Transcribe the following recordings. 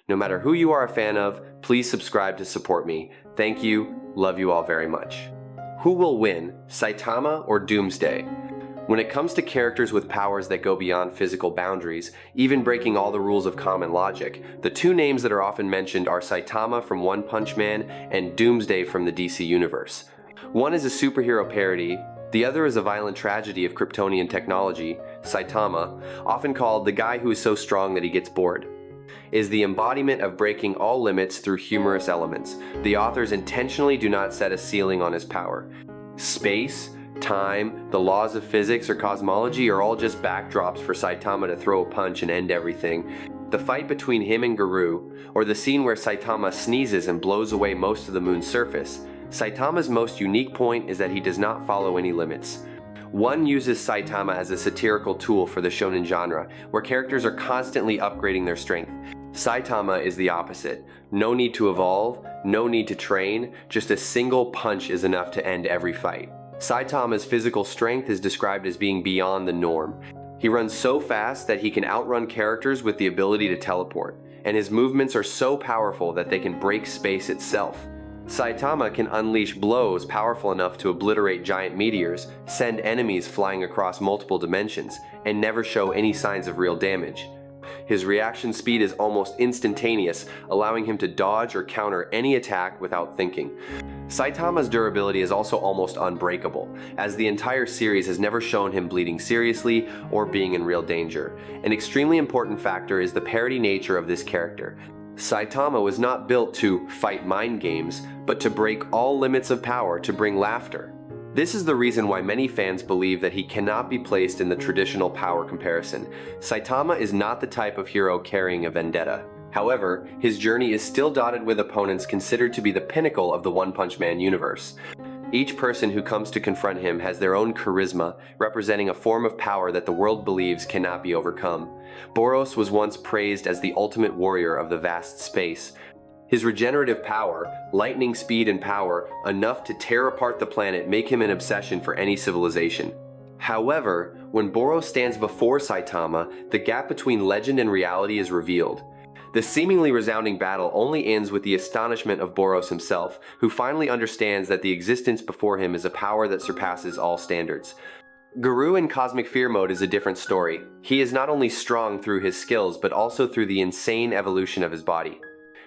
No matter who you are a fan of, please subscribe to support me. Thank you, love you all very much. Who will win, Saitama or Doomsday? When it comes to characters with powers that go beyond physical boundaries, even breaking all the rules of common logic, the two names that are often mentioned are Saitama from One Punch Man and Doomsday from the DC Universe. One is a superhero parody, the other is a violent tragedy of Kryptonian technology. Saitama, often called the guy who is so strong that he gets bored, is the embodiment of breaking all limits through humorous elements. The authors intentionally do not set a ceiling on his power. Space, time, the laws of physics or cosmology are all just backdrops for Saitama to throw a punch and end everything. The fight between him and Garou, or the scene where Saitama sneezes and blows away most of the moon's surface. Saitama's most unique point is that he does not follow any limits. One uses Saitama as a satirical tool for the shounen genre, where characters are constantly upgrading their strength. Saitama is the opposite. No need to evolve, no need to train, just a single punch is enough to end every fight. Saitama's physical strength is described as being beyond the norm. He runs so fast that he can outrun characters with the ability to teleport, and his movements are so powerful that they can break space itself. Saitama can unleash blows powerful enough to obliterate giant meteors, send enemies flying across multiple dimensions, and never show any signs of real damage. His reaction speed is almost instantaneous, allowing him to dodge or counter any attack without thinking. Saitama's durability is also almost unbreakable, as the entire series has never shown him bleeding seriously or being in real danger. An extremely important factor is the parody nature of this character. Saitama was not built to fight mind games, but to break all limits of power to bring laughter. This is the reason why many fans believe that he cannot be placed in the traditional power comparison. Saitama is not the type of hero carrying a vendetta. However, his journey is still dotted with opponents considered to be the pinnacle of the One Punch Man universe. Each person who comes to confront him has their own charisma, representing a form of power that the world believes cannot be overcome. Boros was once praised as the ultimate warrior of the vast space. His regenerative power, lightning speed and power, enough to tear apart the planet, make him an obsession for any civilization. However, when Boros stands before Saitama, the gap between legend and reality is revealed. The seemingly resounding battle only ends with the astonishment of Boros himself, who finally understands that the existence before him is a power that surpasses all standards. Garou in Cosmic Fear mode is a different story. He is not only strong through his skills, but also through the insane evolution of his body.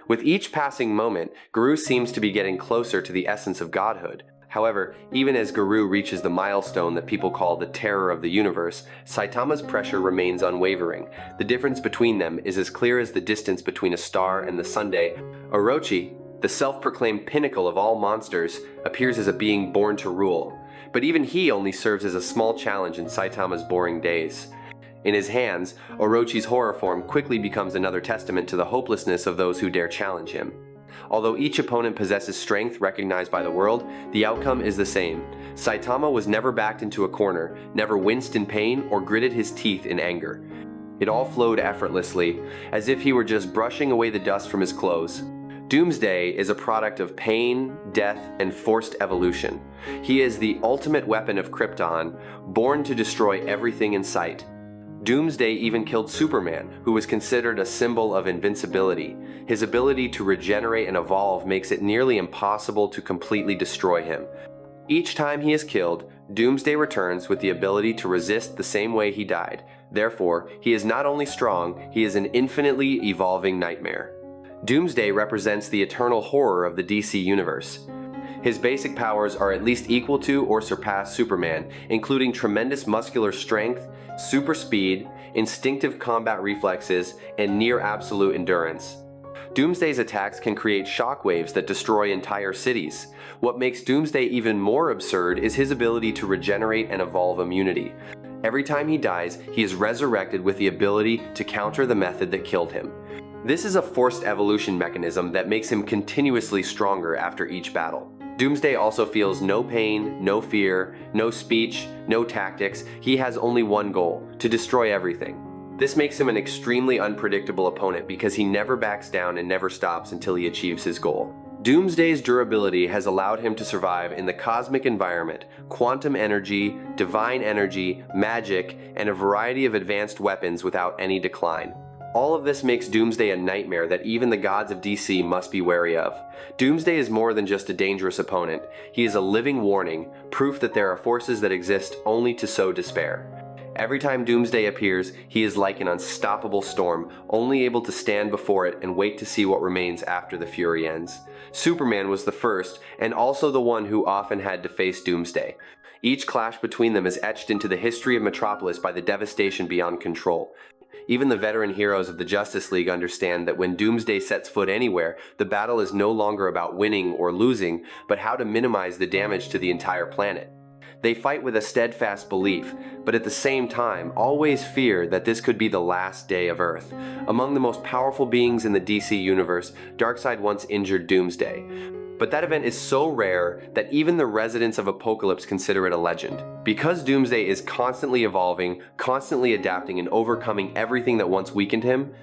With each passing moment, Garou seems to be getting closer to the essence of godhood. However, even as Garou reaches the milestone that people call the terror of the universe, Saitama's pressure remains unwavering. The difference between them is as clear as the distance between a star and the Sunday. Orochi, the self-proclaimed pinnacle of all monsters, appears as a being born to rule. But even he only serves as a small challenge in Saitama's boring days. In his hands, Orochi's horror form quickly becomes another testament to the hopelessness of those who dare challenge him. Although each opponent possesses strength recognized by the world, the outcome is the same. Saitama was never backed into a corner, never winced in pain, or gritted his teeth in anger. It all flowed effortlessly, as if he were just brushing away the dust from his clothes. Doomsday is a product of pain, death, and forced evolution. He is the ultimate weapon of Krypton, born to destroy everything in sight. Doomsday even killed Superman, who was considered a symbol of invincibility. His ability to regenerate and evolve makes it nearly impossible to completely destroy him. Each time he is killed, Doomsday returns with the ability to resist the same way he died. Therefore, he is not only strong, he is an infinitely evolving nightmare. Doomsday represents the eternal horror of the DC universe. His basic powers are at least equal to or surpass Superman, including tremendous muscular strength, super speed, instinctive combat reflexes, and near absolute endurance. Doomsday's attacks can create shockwaves that destroy entire cities. What makes Doomsday even more absurd is his ability to regenerate and evolve immunity. Every time he dies, he is resurrected with the ability to counter the method that killed him. This is a forced evolution mechanism that makes him continuously stronger after each battle. Doomsday also feels no pain, no fear, no speech, no tactics. He has only one goal: to destroy everything. This makes him an extremely unpredictable opponent because he never backs down and never stops until he achieves his goal. Doomsday's durability has allowed him to survive in the cosmic environment, quantum energy, divine energy, magic, and a variety of advanced weapons without any decline. All of this makes Doomsday a nightmare that even the gods of DC must be wary of. Doomsday is more than just a dangerous opponent. He is a living warning, proof that there are forces that exist only to sow despair. Every time Doomsday appears, he is like an unstoppable storm, only able to stand before it and wait to see what remains after the fury ends. Superman was the first, and also the one who often had to face Doomsday. Each clash between them is etched into the history of Metropolis by the devastation beyond control. Even the veteran heroes of the Justice League understand that when Doomsday sets foot anywhere, the battle is no longer about winning or losing, but how to minimize the damage to the entire planet. They fight with a steadfast belief, but at the same time always fear that this could be the last day of Earth. Among the most powerful beings in the DC universe, Darkseid once injured Doomsday. But that event is so rare that even the residents of Apokolips consider it a legend. Because Doomsday is constantly evolving, constantly adapting, and overcoming everything that once weakened him,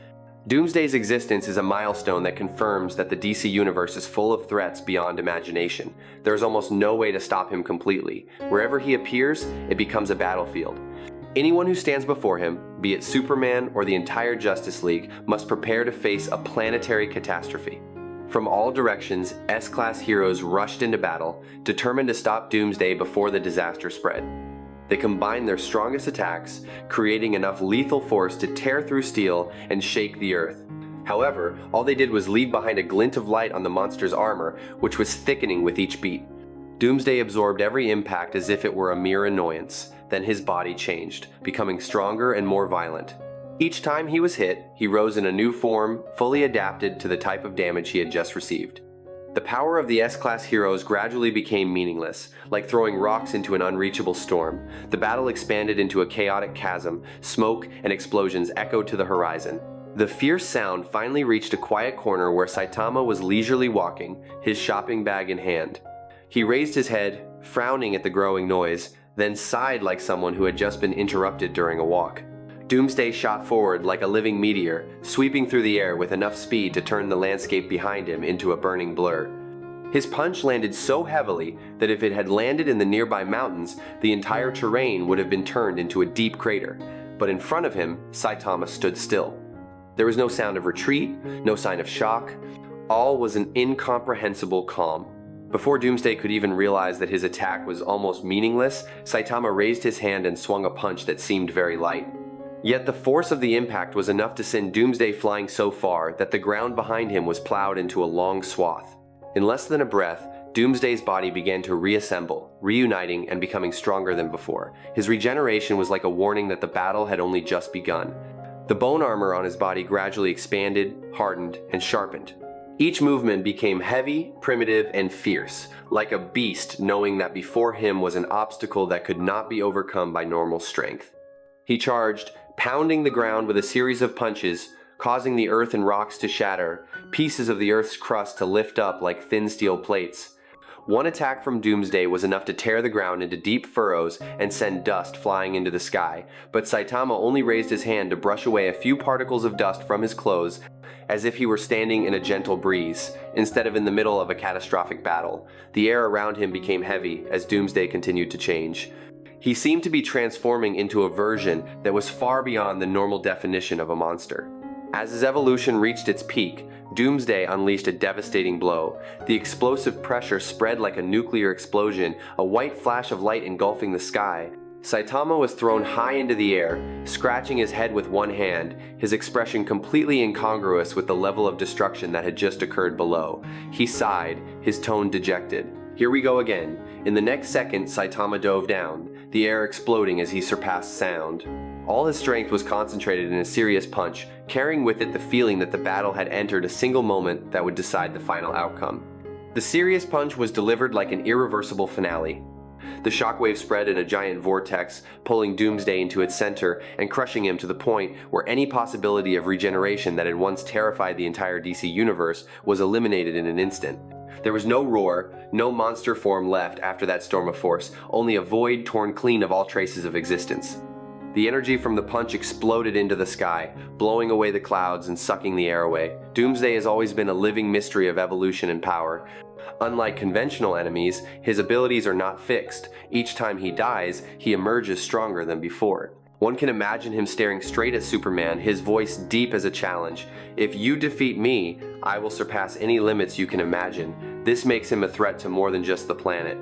Doomsday's existence is a milestone that confirms that the DC universe is full of threats beyond imagination. There is almost no way to stop him completely. Wherever he appears, it becomes a battlefield. Anyone who stands before him, be it Superman or the entire Justice League, must prepare to face a planetary catastrophe. From all directions, S-Class heroes rushed into battle, determined to stop Doomsday before the disaster spread. They combined their strongest attacks, creating enough lethal force to tear through steel and shake the earth. However, all they did was leave behind a glint of light on the monster's armor, which was thickening with each beat. Doomsday absorbed every impact as if it were a mere annoyance. Then his body changed, becoming stronger and more violent. Each time he was hit, he rose in a new form, fully adapted to the type of damage he had just received. The power of the S-Class heroes gradually became meaningless, like throwing rocks into an unreachable storm. The battle expanded into a chaotic chasm, smoke and explosions echoed to the horizon. The fierce sound finally reached a quiet corner where Saitama was leisurely walking, his shopping bag in hand. He raised his head, frowning at the growing noise, then sighed like someone who had just been interrupted during a walk. Doomsday shot forward like a living meteor, sweeping through the air with enough speed to turn the landscape behind him into a burning blur. His punch landed so heavily that if it had landed in the nearby mountains, the entire terrain would have been turned into a deep crater. But in front of him, Saitama stood still. There was no sound of retreat, no sign of shock. All was an incomprehensible calm. Before Doomsday could even realize that his attack was almost meaningless, Saitama raised his hand and swung a punch that seemed very light. Yet the force of the impact was enough to send Doomsday flying so far that the ground behind him was plowed into a long swath. In less than a breath, Doomsday's body began to reassemble, reuniting and becoming stronger than before. His regeneration was like a warning that the battle had only just begun. The bone armor on his body gradually expanded, hardened, and sharpened. Each movement became heavy, primitive, and fierce, like a beast knowing that before him was an obstacle that could not be overcome by normal strength. He charged, pounding the ground with a series of punches, causing the earth and rocks to shatter, pieces of the earth's crust to lift up like thin steel plates. One attack from Doomsday was enough to tear the ground into deep furrows and send dust flying into the sky, but Saitama only raised his hand to brush away a few particles of dust from his clothes, as if he were standing in a gentle breeze, instead of in the middle of a catastrophic battle. The air around him became heavy as Doomsday continued to change. He seemed to be transforming into a version that was far beyond the normal definition of a monster. As his evolution reached its peak, Doomsday unleashed a devastating blow. The explosive pressure spread like a nuclear explosion, a white flash of light engulfing the sky. Saitama was thrown high into the air, scratching his head with one hand, his expression completely incongruous with the level of destruction that had just occurred below. He sighed, his tone dejected. Here we go again. In the next second, Saitama dove down, the air exploding as he surpassed sound. All his strength was concentrated in a serious punch, carrying with it the feeling that the battle had entered a single moment that would decide the final outcome. The serious punch was delivered like an irreversible finale. The shockwave spread in a giant vortex, pulling Doomsday into its center and crushing him to the point where any possibility of regeneration that had once terrified the entire DC universe was eliminated in an instant. There was no roar, no monster form left after that storm of force, only a void torn clean of all traces of existence. The energy from the punch exploded into the sky, blowing away the clouds and sucking the air away. Doomsday has always been a living mystery of evolution and power. Unlike conventional enemies, his abilities are not fixed. Each time he dies, he emerges stronger than before. One can imagine him staring straight at Superman, his voice deep as a challenge. If you defeat me, I will surpass any limits you can imagine. This makes him a threat to more than just the planet.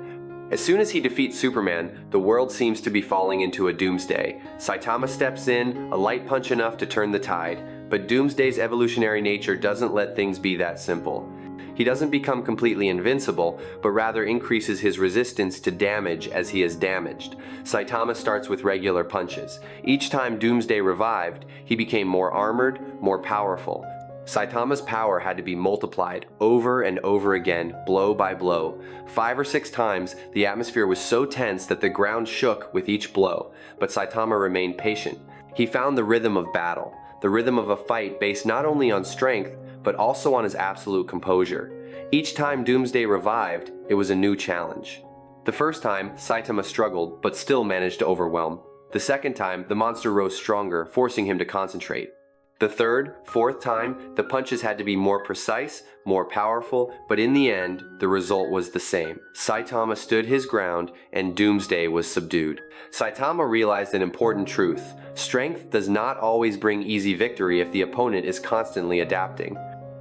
As soon as he defeats Superman, the world seems to be falling into a doomsday. Saitama steps in, a light punch enough to turn the tide, but Doomsday's evolutionary nature doesn't let things be that simple. He doesn't become completely invincible, but rather increases his resistance to damage as he is damaged. Saitama starts with regular punches. Each time Doomsday revived, he became more armored, more powerful. Saitama's power had to be multiplied over and over again, blow by blow. 5 or 6 times, the atmosphere was so tense that the ground shook with each blow, but Saitama remained patient. He found the rhythm of battle, the rhythm of a fight based not only on strength, but also on his absolute composure. Each time Doomsday revived, it was a new challenge. The first time, Saitama struggled, but still managed to overwhelm. The second time, the monster rose stronger, forcing him to concentrate. The third, fourth time, the punches had to be more precise, more powerful, but in the end, the result was the same. Saitama stood his ground, and Doomsday was subdued. Saitama realized an important truth. Strength does not always bring easy victory if the opponent is constantly adapting.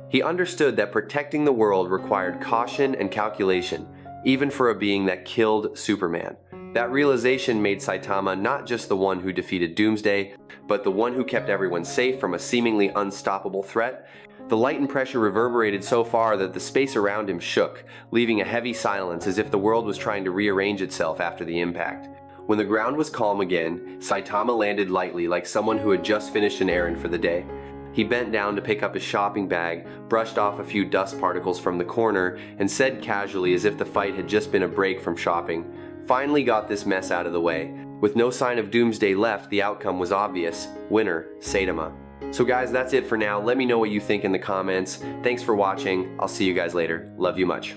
He understood that protecting the world required caution and calculation, even for a being that killed Superman. That realization made Saitama not just the one who defeated Doomsday, but the one who kept everyone safe from a seemingly unstoppable threat. The light and pressure reverberated so far that the space around him shook, leaving a heavy silence as if the world was trying to rearrange itself after the impact. When the ground was calm again, Saitama landed lightly like someone who had just finished an errand for the day. He bent down to pick up his shopping bag, brushed off a few dust particles from the corner, and said casually as if the fight had just been a break from shopping, "Finally got this mess out of the way." With no sign of Doomsday left, the outcome was obvious. Winner, Saitama. So guys, that's it for now. Let me know what you think in the comments. Thanks for watching. I'll see you guys later. Love you much.